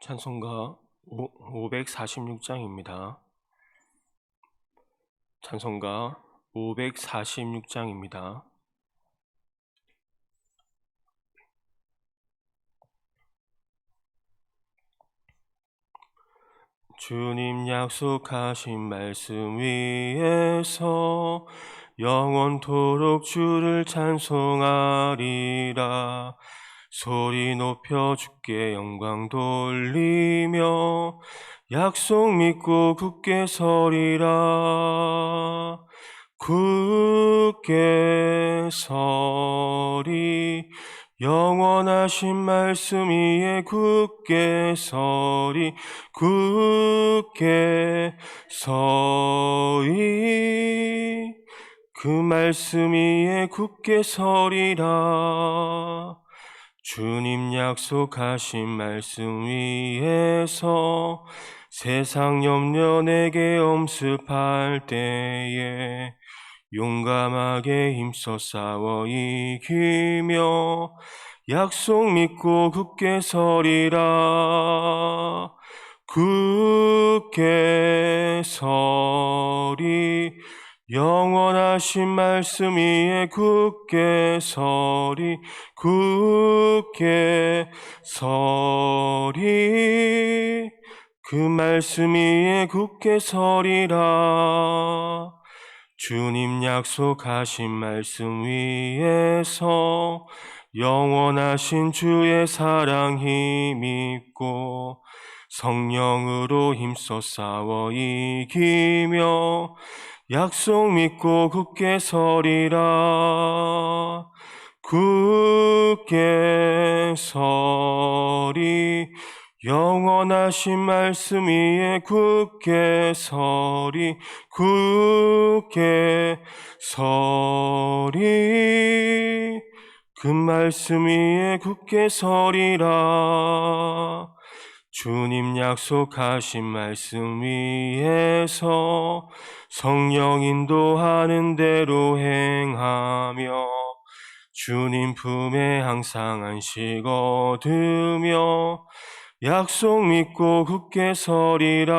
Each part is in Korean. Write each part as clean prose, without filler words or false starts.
찬송가 546장입니다. 찬송가 546장입니다. 주님 약속하신 말씀 위에서 영원토록 주를 찬송하리라. 소리 높여 주께 영광 돌리며 약속 믿고 굳게 서리라. 굳게 서리 영원하신 말씀 위에 굳게 서리. 굳게 서리 그 말씀 위에 굳게 서리라. 주님 약속하신 말씀 위에서 세상 염려 내게 엄습할 때에 용감하게 힘써 싸워 이기며 약속 믿고 굳게 서리라. 굳게 서리 영원하신 말씀 위에 굳게 서리. 굳게 서리 그 말씀 위에 굳게 서리라. 주님 약속하신 말씀 위에서 영원하신 주의 사랑 힘입고 성령으로 힘써 싸워 이기며 약속 믿고 굳게 서리라. 굳게 서리 영원하신 말씀 위에 굳게 서리. 굳게 서리 그 말씀 위에 굳게 서리라. 주님 약속하신 말씀 위에서 성령 인도하는 대로 행하며 주님 품에 항상 안식 얻으며 약속 믿고 굳게 서리라.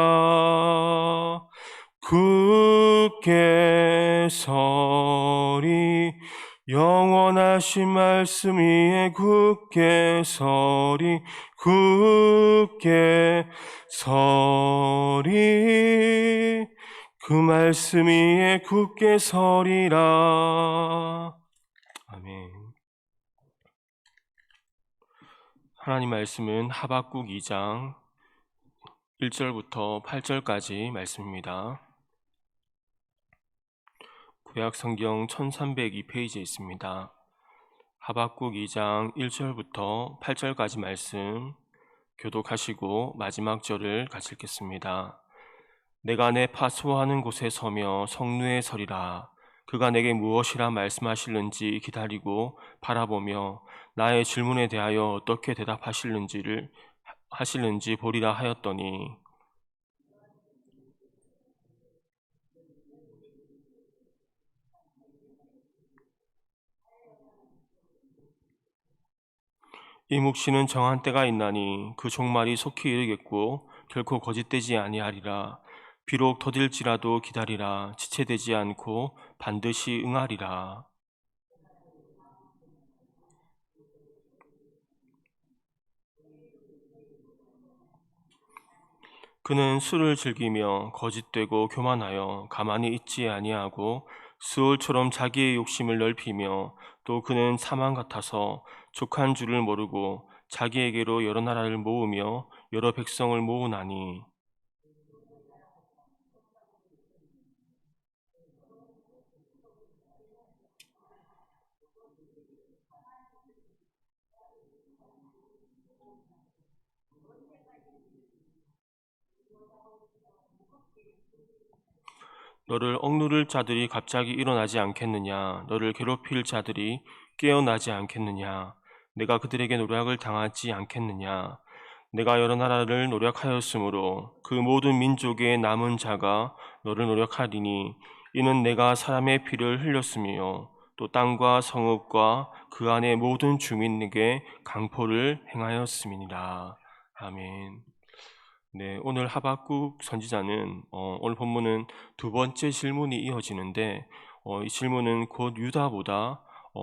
굳게 서리 영원하신 말씀 위에 굳게 서리. 굳게 서리 그 말씀 위에 굳게 서리라. 아멘. 하나님 말씀은 하박국 2장 1절부터 8절까지 말씀입니다. 구약 성경 1302페이지에 있습니다. 하박국 2장 1절부터 8절까지 말씀 교독하시고 마지막 절을 같이 읽겠습니다. 내가 내 파수하는 곳에 서며 성루에 서리라. 그가 내게 무엇이라 말씀하실는지 기다리고 바라보며 나의 질문에 대하여 어떻게 대답하실는지 보리라 하였더니 이 묵시는 정한 때가 있나니 그 종말이 속히 이르겠고 결코 거짓되지 아니하리라. 비록 더딜지라도 기다리라. 지체되지 않고 반드시 응하리라. 그는 술을 즐기며 거짓되고 교만하여 가만히 있지 아니하고 수올처럼 자기의 욕심을 넓히며 또 그는 사망 같아서 족한 줄을 모르고 자기에게로 여러 나라를 모으며 여러 백성을 모으나니 너를 억누를 자들이 갑자기 일어나지 않겠느냐? 너를 괴롭힐 자들이 깨어나지 않겠느냐? 내가 그들에게 노략을 당하지 않겠느냐? 내가 여러 나라를 노략하였으므로 그 모든 민족의 남은 자가 너를 노략하리니 이는 내가 사람의 피를 흘렸으며 또 땅과 성읍과 그 안의 모든 주민에게 강포를 행하였음이니라. 아멘. 네, 오늘 하박국 선지자는 오늘 본문은 두 번째 질문이 이어지는데 이 질문은 곧 유다보다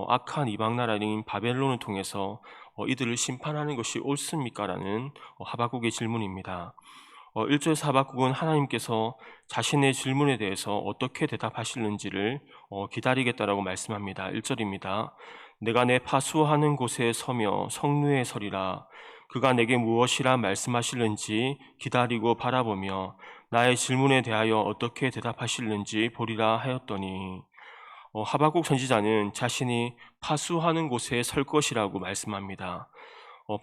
악한 이방 나라인 바벨론을 통해서 이들을 심판하는 것이 옳습니까? 라는 하박국의 질문입니다. 1절에서 하박국은 하나님께서 자신의 질문에 대해서 어떻게 대답하실는지를 기다리겠다라고 말씀합니다. 1절입니다. 내가 내 파수하는 곳에 서며 성루에 서리라. 그가 내게 무엇이라 말씀하실는지 기다리고 바라보며 나의 질문에 대하여 어떻게 대답하실는지 보리라 하였더니, 하박국 선지자는 자신이 파수하는 곳에 설 것이라고 말씀합니다.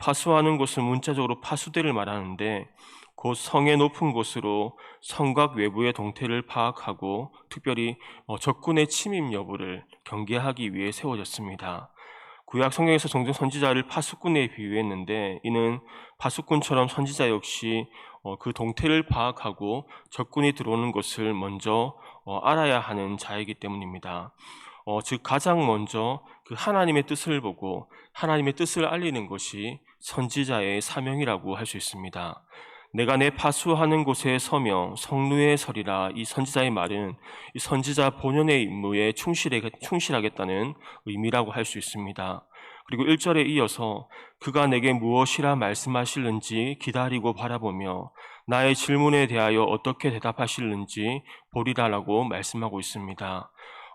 파수하는 곳은 문자적으로 파수대를 말하는데 곧 성의 높은 곳으로 성곽 외부의 동태를 파악하고 특별히 적군의 침입 여부를 경계하기 위해 세워졌습니다. 구약 성경에서 종종 선지자를 파수꾼에 비유했는데 이는 파수꾼처럼 선지자 역시 그 동태를 파악하고 적군이 들어오는 것을 먼저 알아야 하는 자이기 때문입니다. 즉 가장 먼저 그 하나님의 뜻을 보고 하나님의 뜻을 알리는 것이 선지자의 사명이라고 할 수 있습니다. 내가 내 파수하는 곳에 서며 성루에 서리라. 이 선지자의 말은 이 선지자 본연의 임무에 충실하겠다는 의미라고 할 수 있습니다. 그리고 1절에 이어서 그가 내게 무엇이라 말씀하실는지 기다리고 바라보며 나의 질문에 대하여 어떻게 대답하실는지 보리라라고 말씀하고 있습니다.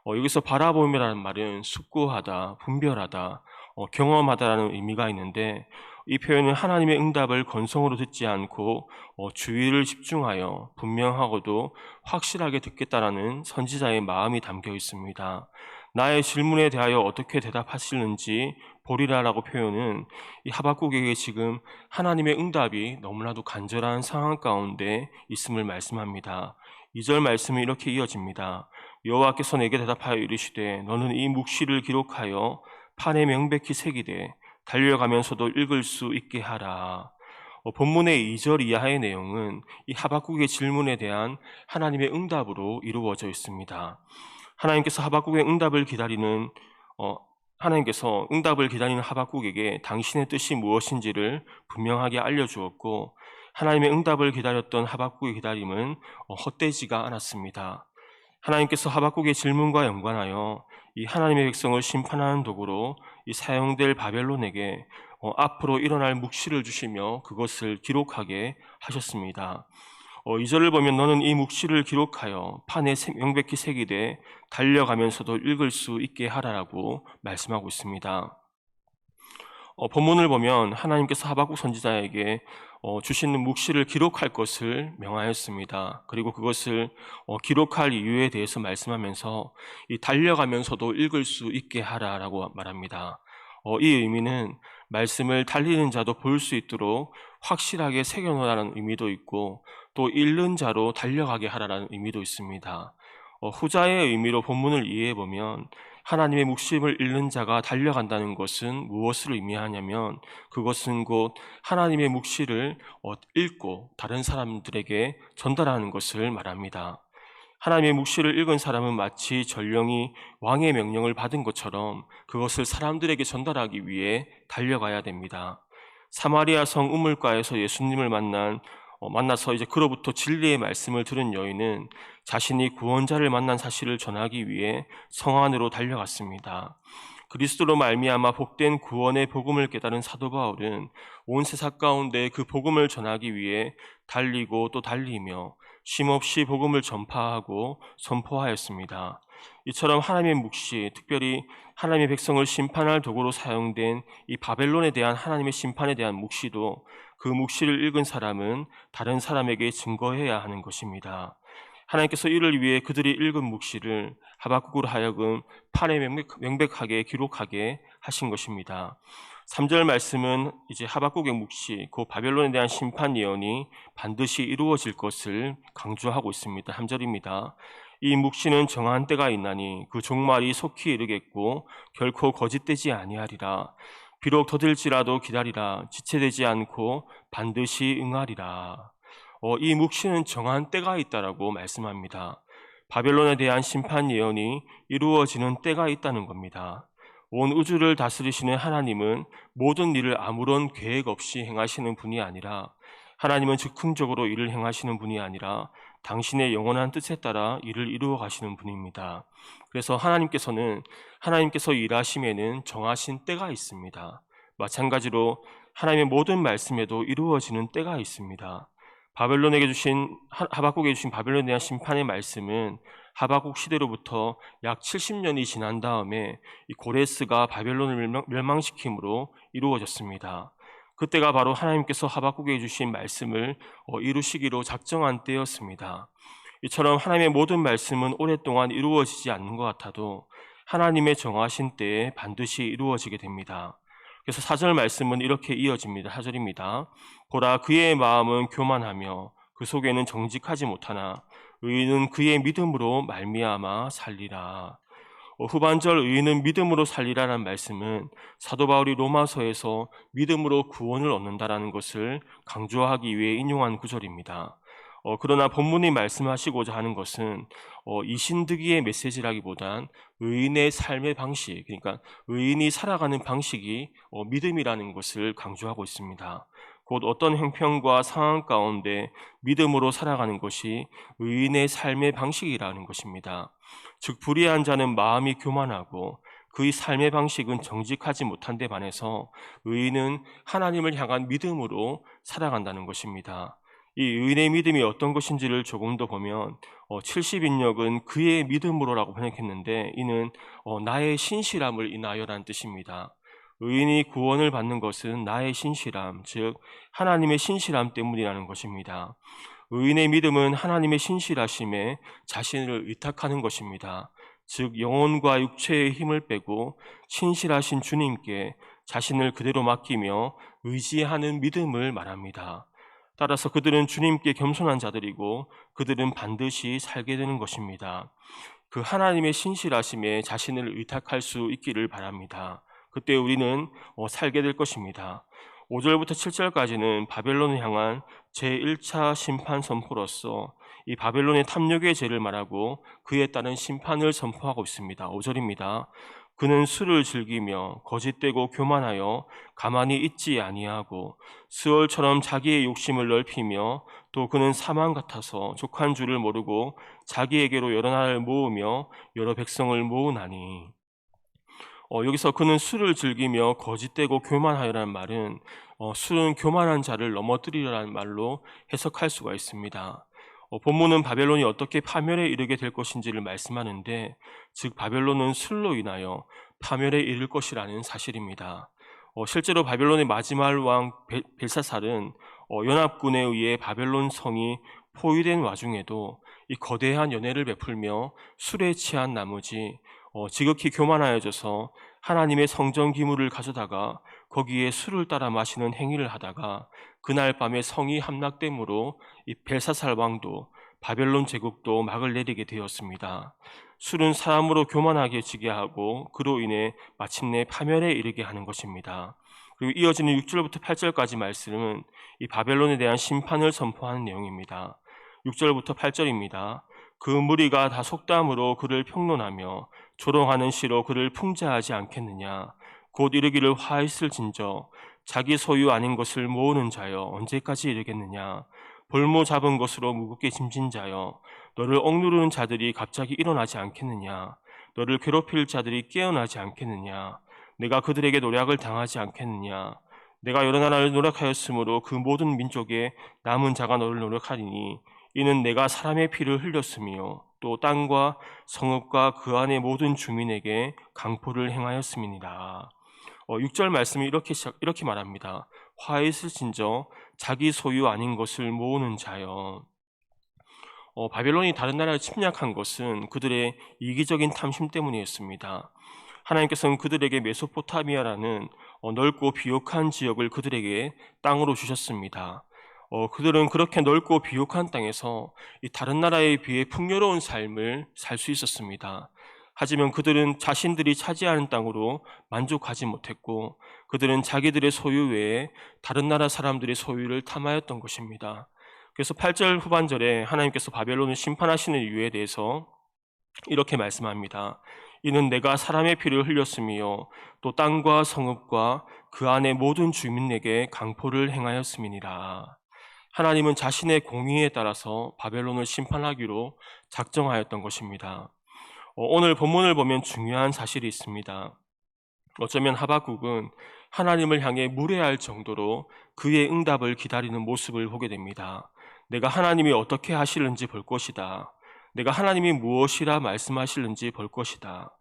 여기서 바라보며라는 말은 숙고하다, 분별하다, 경험하다라는 의미가 있는데 이 표현은 하나님의 응답을 건성으로 듣지 않고 주의를 집중하여 분명하고도 확실하게 듣겠다라는 선지자의 마음이 담겨 있습니다. 나의 질문에 대하여 어떻게 대답하시는지 보리라라고 표현은 이 하박국에게 지금 하나님의 응답이 너무나도 간절한 상황 가운데 있음을 말씀합니다. 2절 말씀이 이렇게 이어집니다. 여호와께서 내게 대답하여 이르시되 너는 이 묵시를 기록하여 판에 명백히 새기되 달려가면서도 읽을 수 있게 하라. 본문의 2절 이하의 내용은 이 하박국의 질문에 대한 하나님의 응답으로 이루어져 있습니다. 하나님께서 응답을 기다리는 하박국에게 당신의 뜻이 무엇인지를 분명하게 알려주었고 하나님의 응답을 기다렸던 하박국의 기다림은 헛되지가 않았습니다. 하나님께서 하박국의 질문과 연관하여 이 하나님의 백성을 심판하는 도구로 이 사용될 바벨론에게 앞으로 일어날 묵시를 주시며 그것을 기록하게 하셨습니다. 2절을 보면 너는 이 묵시를 기록하여 판에 명백히 새기되 달려가면서도 읽을 수 있게 하라라고 말씀하고 있습니다. 본문을 보면 하나님께서 하박국 선지자에게 주시는 묵시를 기록할 것을 명하였습니다. 그리고 그것을 기록할 이유에 대해서 말씀하면서 이 달려가면서도 읽을 수 있게 하라라고 말합니다. 이 의미는 말씀을 달리는 자도 볼 수 있도록 확실하게 새겨놓으라는 의미도 있고 또 읽는 자로 달려가게 하라는 의미도 있습니다. 후자의 의미로 본문을 이해해보면 하나님의 묵심을 읽는 자가 달려간다는 것은 무엇을 의미하냐면 그것은 곧 하나님의 묵시를 읽고 다른 사람들에게 전달하는 것을 말합니다. 하나님의 묵시를 읽은 사람은 마치 전령이 왕의 명령을 받은 것처럼 그것을 사람들에게 전달하기 위해 달려가야 됩니다. 사마리아 성 우물가에서 예수님을 만나서 이제 그로부터 진리의 말씀을 들은 여인은 자신이 구원자를 만난 사실을 전하기 위해 성 안으로 달려갔습니다. 그리스도로 말미암아 복된 구원의 복음을 깨달은 사도 바울은 온 세상 가운데 그 복음을 전하기 위해 달리고 또 달리며 쉼없이 복음을 전파하고 선포하였습니다. 이처럼 하나님의 묵시, 특별히 하나님의 백성을 심판할 도구로 사용된 이 바벨론에 대한 하나님의 심판에 대한 묵시도 그 묵시를 읽은 사람은 다른 사람에게 증거해야 하는 것입니다. 하나님께서 이를 위해 그들이 읽은 묵시를 하박국으로 하여금 판에 명백하게 기록하게 하신 것입니다. 3절 말씀은 이제 하박국의 묵시, 그 바벨론에 대한 심판 예언이 반드시 이루어질 것을 강조하고 있습니다. 3절입니다. 이 묵시는 정한 때가 있나니 그 종말이 속히 이르겠고 결코 거짓되지 아니하리라. 비록 더딜지라도 기다리라. 지체되지 않고 반드시 응하리라. 이 묵시는 정한 때가 있다라고 말씀합니다. 바벨론에 대한 심판 예언이 이루어지는 때가 있다는 겁니다. 온 우주를 다스리시는 하나님은 모든 일을 아무런 계획 없이 행하시는 분이 아니라, 하나님은 즉흥적으로 일을 행하시는 분이 아니라 당신의 영원한 뜻에 따라 일을 이루어 가시는 분입니다. 그래서 하나님께서 일하심에는 정하신 때가 있습니다. 마찬가지로 하나님의 모든 말씀에도 이루어지는 때가 있습니다. 하박국에게 주신 바벨론에 대한 심판의 말씀은 하박국 시대로부터 약 70년이 지난 다음에 이 고레스가 바벨론을 멸망시킴으로 이루어졌습니다. 그때가 바로 하나님께서 하박국에게 주신 말씀을 이루시기로 작정한 때였습니다. 이처럼 하나님의 모든 말씀은 오랫동안 이루어지지 않는 것 같아도 하나님의 정하신 때에 반드시 이루어지게 됩니다. 그래서 4절 말씀은 이렇게 이어집니다. 4절입니다. 보라, 그의 마음은 교만하며 그 속에는 정직하지 못하나 의인은 그의 믿음으로 말미암아 살리라. 후반절 의인은 믿음으로 살리라는 말씀은 사도 바울이 로마서에서 믿음으로 구원을 얻는다라는 것을 강조하기 위해 인용한 구절입니다. 그러나 본문이 말씀하시고자 하는 것은 이신득이의 메시지라기보단 의인의 삶의 방식, 그러니까 의인이 살아가는 방식이 믿음이라는 것을 강조하고 있습니다. 곧 어떤 형편과 상황 가운데 믿음으로 살아가는 것이 의인의 삶의 방식이라는 것입니다. 즉 불의한 자는 마음이 교만하고 그의 삶의 방식은 정직하지 못한 데 반해서 의인은 하나님을 향한 믿음으로 살아간다는 것입니다. 이 의인의 믿음이 어떤 것인지를 조금 더 보면 70인역은 그의 믿음으로라고 번역했는데 이는 나의 신실함을 인하여라는 뜻입니다. 의인이 구원을 받는 것은 나의 신실함, 즉 하나님의 신실함 때문이라는 것입니다. 의인의 믿음은 하나님의 신실하심에 자신을 의탁하는 것입니다. 즉 영혼과 육체의 힘을 빼고 신실하신 주님께 자신을 그대로 맡기며 의지하는 믿음을 말합니다. 따라서 그들은 주님께 겸손한 자들이고 그들은 반드시 살게 되는 것입니다. 그 하나님의 신실하심에 자신을 의탁할 수 있기를 바랍니다. 그때 우리는 살게 될 것입니다. 5절부터 7절까지는 바벨론을 향한 제1차 심판 선포로서 이 바벨론의 탐욕의 죄를 말하고 그에 따른 심판을 선포하고 있습니다. 5절입니다. 그는 술을 즐기며 거짓되고 교만하여 가만히 있지 아니하고 스월처럼 자기의 욕심을 넓히며 또 그는 사망 같아서 족한 줄을 모르고 자기에게로 여러 나라를 모으며 여러 백성을 모으나니. 여기서 그는 술을 즐기며 거짓되고 교만하여라는 말은 술은 교만한 자를 넘어뜨리라는 말로 해석할 수가 있습니다. 본문은 바벨론이 어떻게 파멸에 이르게 될 것인지를 말씀하는데, 즉 바벨론은 술로 인하여 파멸에 이를 것이라는 사실입니다. 실제로 바벨론의 마지막 왕 벨사살은 연합군에 의해 바벨론 성이 포위된 와중에도 이 거대한 연회를 베풀며 술에 취한 나머지 지극히 교만하여져서 하나님의 성전 기물을 가져다가 거기에 술을 따라 마시는 행위를 하다가 그날 밤에 성이 함락됨으로 이 벨사살 왕도 바벨론 제국도 막을 내리게 되었습니다. 술은 사람으로 교만하게 지게 하고 그로 인해 마침내 파멸에 이르게 하는 것입니다. 그리고 이어지는 6절부터 8절까지 말씀은 이 바벨론에 대한 심판을 선포하는 내용입니다. 6절부터 8절입니다. 그 무리가 다 속담으로 그를 평론하며 조롱하는 시로 그를 풍자하지 않겠느냐. 곧 이르기를 화 있을 진저 자기 소유 아닌 것을 모으는 자여 언제까지 이르겠느냐. 볼모 잡은 것으로 무겁게 짐진 자여 너를 억누르는 자들이 갑자기 일어나지 않겠느냐. 너를 괴롭힐 자들이 깨어나지 않겠느냐. 내가 그들에게 노략을 당하지 않겠느냐. 내가 여러 나라를 노력하였으므로 그 모든 민족의 남은 자가 너를 노력하리니 이는 내가 사람의 피를 흘렸으며 또 땅과 성읍과 그 안의 모든 주민에게 강포를 행하였음이니라. 6절 말씀이 이렇게 말합니다. 화 있을 진저 자기 소유 아닌 것을 모으는 자여. 바벨론이 다른 나라를 침략한 것은 그들의 이기적인 탐심 때문이었습니다. 하나님께서는 그들에게 메소포타미아라는 넓고 비옥한 지역을 그들에게 땅으로 주셨습니다. 그들은 그렇게 넓고 비옥한 땅에서 이 다른 나라에 비해 풍요로운 삶을 살 수 있었습니다. 하지만 그들은 자신들이 차지하는 땅으로 만족하지 못했고 그들은 자기들의 소유 외에 다른 나라 사람들의 소유를 탐하였던 것입니다. 그래서 8절 후반절에 하나님께서 바벨론을 심판하시는 이유에 대해서 이렇게 말씀합니다. 이는 내가 사람의 피를 흘렸으며 또 땅과 성읍과 그 안의 모든 주민에게 강포를 행하였음이니라. 하나님은 자신의 공의에 따라서 바벨론을 심판하기로 작정하였던 것입니다. 오늘 본문을 보면 중요한 사실이 있습니다. 어쩌면 하박국은 하나님을 향해 무례할 정도로 그의 응답을 기다리는 모습을 보게 됩니다. 내가 하나님이 어떻게 하시는지 볼 것이다. 내가 하나님이 무엇이라 말씀하시는지 볼 것이다.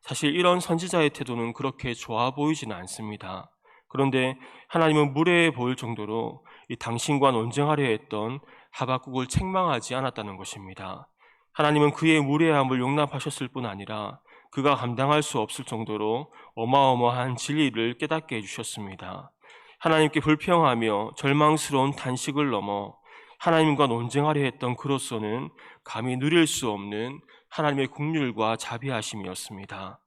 사실 이런 선지자의 태도는 그렇게 좋아 보이지는 않습니다. 그런데 하나님은 무례해 보일 정도로 이 당신과 논쟁하려 했던 하박국을 책망하지 않았다는 것입니다. 하나님은 그의 무례함을 용납하셨을 뿐 아니라 그가 감당할 수 없을 정도로 어마어마한 진리를 깨닫게 해주셨습니다. 하나님께 불평하며 절망스러운 탄식을 넘어 하나님과 논쟁하려 했던 그로서는 감히 누릴 수 없는 하나님의 긍휼과 자비하심이었습니다.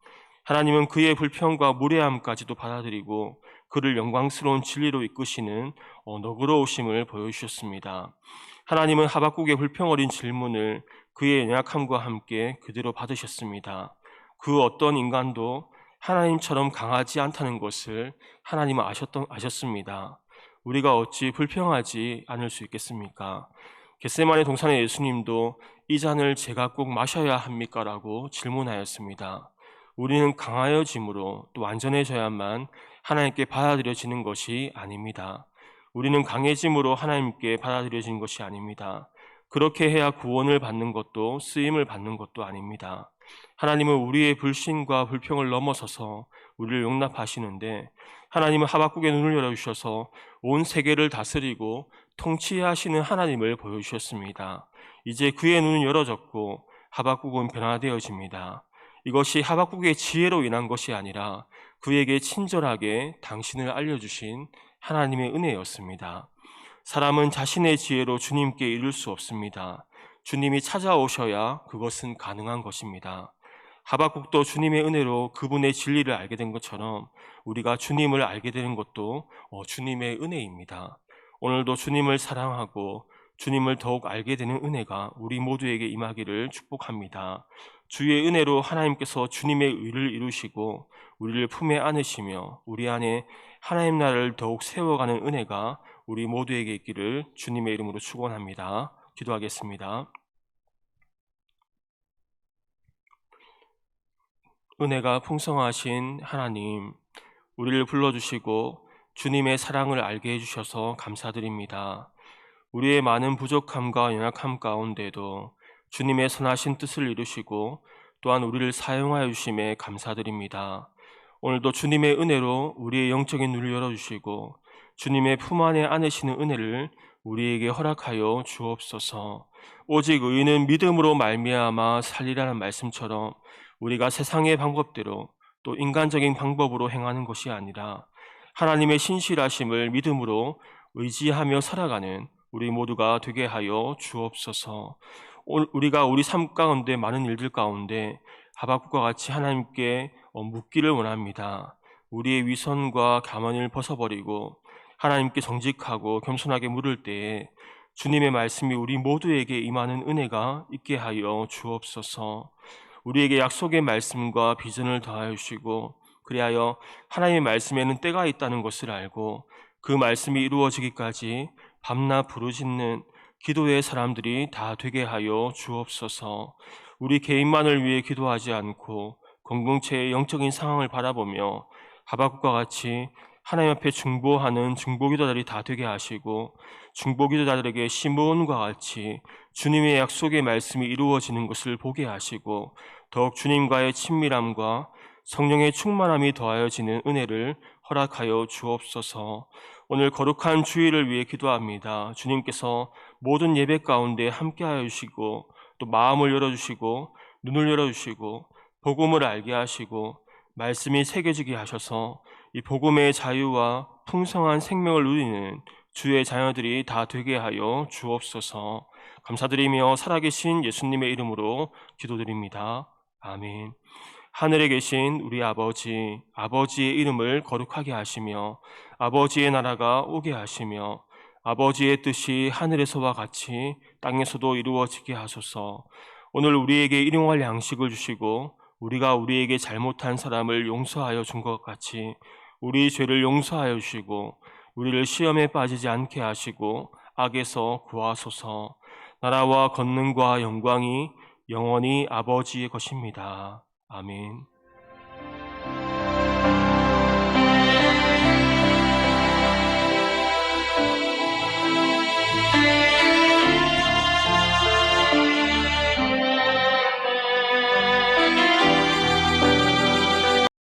하나님은 그의 불평과 무례함까지도 받아들이고 그를 영광스러운 진리로 이끄시는 너그러우심을 보여주셨습니다. 하나님은 하박국의 불평 어린 질문을 그의 연약함과 함께 그대로 받으셨습니다. 그 어떤 인간도 하나님처럼 강하지 않다는 것을 하나님은 아셨습니다. 우리가 어찌 불평하지 않을 수 있겠습니까? 겟세마네 동산의 예수님도 이 잔을 제가 꼭 마셔야 합니까? 라고 질문하였습니다. 우리는 강하여짐으로 또 완전해져야만 하나님께 받아들여지는 것이 아닙니다. 우리는 강해짐으로 하나님께 받아들여지는 것이 아닙니다. 그렇게 해야 구원을 받는 것도 쓰임을 받는 것도 아닙니다. 하나님은 우리의 불신과 불평을 넘어서서 우리를 용납하시는데 하나님은 하박국의 눈을 열어주셔서 온 세계를 다스리고 통치하시는 하나님을 보여주셨습니다. 이제 그의 눈은 열어졌고 하박국은 변화되어집니다. 이것이 하박국의 지혜로 인한 것이 아니라 그에게 친절하게 당신을 알려주신 하나님의 은혜였습니다. 사람은 자신의 지혜로 주님께 이를 수 없습니다. 주님이 찾아오셔야 그것은 가능한 것입니다. 하박국도 주님의 은혜로 그분의 진리를 알게 된 것처럼 우리가 주님을 알게 되는 것도 주님의 은혜입니다. 오늘도 주님을 사랑하고 주님을 더욱 알게 되는 은혜가 우리 모두에게 임하기를 축복합니다. 주의 은혜로 하나님께서 주님의 의를 이루시고 우리를 품에 안으시며 우리 안에 하나님 나라를 더욱 세워가는 은혜가 우리 모두에게 있기를 주님의 이름으로 축원합니다. 기도하겠습니다. 은혜가 풍성하신 하나님, 우리를 불러주시고 주님의 사랑을 알게 해주셔서 감사드립니다. 우리의 많은 부족함과 연약함 가운데도 주님의 선하신 뜻을 이루시고 또한 우리를 사용하여 주심에 감사드립니다. 오늘도 주님의 은혜로 우리의 영적인 눈을 열어주시고 주님의 품 안에 안으시는 은혜를 우리에게 허락하여 주옵소서. 오직 의인은 믿음으로 말미암아 살리라는 말씀처럼 우리가 세상의 방법대로 또 인간적인 방법으로 행하는 것이 아니라 하나님의 신실하심을 믿음으로 의지하며 살아가는 우리 모두가 되게 하여 주옵소서. 우리가 우리 삶 가운데 많은 일들 가운데 하박국과 같이 하나님께 묻기를 원합니다. 우리의 위선과 가면을 벗어버리고 하나님께 정직하고 겸손하게 물을 때에 주님의 말씀이 우리 모두에게 임하는 은혜가 있게 하여 주옵소서. 우리에게 약속의 말씀과 비전을 더하여 주시고 그리하여 하나님의 말씀에는 때가 있다는 것을 알고 그 말씀이 이루어지기까지 밤낮 부르짖는 기도의 사람들이 다 되게 하여 주옵소서. 우리 개인만을 위해 기도하지 않고 공동체의 영적인 상황을 바라보며 하박국과 같이 하나님 앞에 중보하는 중보기도자들이 다 되게 하시고 중보기도자들에게 시므온과 같이 주님의 약속의 말씀이 이루어지는 것을 보게 하시고 더욱 주님과의 친밀함과 성령의 충만함이 더하여지는 은혜를 허락하여 주옵소서. 오늘 거룩한 주일을 위해 기도합니다. 주님께서 모든 예배 가운데 함께하여 주시고 또 마음을 열어주시고 눈을 열어주시고 복음을 알게 하시고 말씀이 새겨지게 하셔서 이 복음의 자유와 풍성한 생명을 누리는 주의 자녀들이 다 되게 하여 주옵소서. 감사드리며 살아계신 예수님의 이름으로 기도드립니다. 아멘. 하늘에 계신 우리 아버지, 아버지의 이름을 거룩하게 하시며 아버지의 나라가 오게 하시며 아버지의 뜻이 하늘에서와 같이 땅에서도 이루어지게 하소서. 오늘 우리에게 일용할 양식을 주시고 우리가 우리에게 잘못한 사람을 용서하여 준 것 같이 우리 죄를 용서하여 주시고 우리를 시험에 빠지지 않게 하시고 악에서 구하소서. 나라와 권능과 영광이 영원히 아버지의 것입니다. 아멘.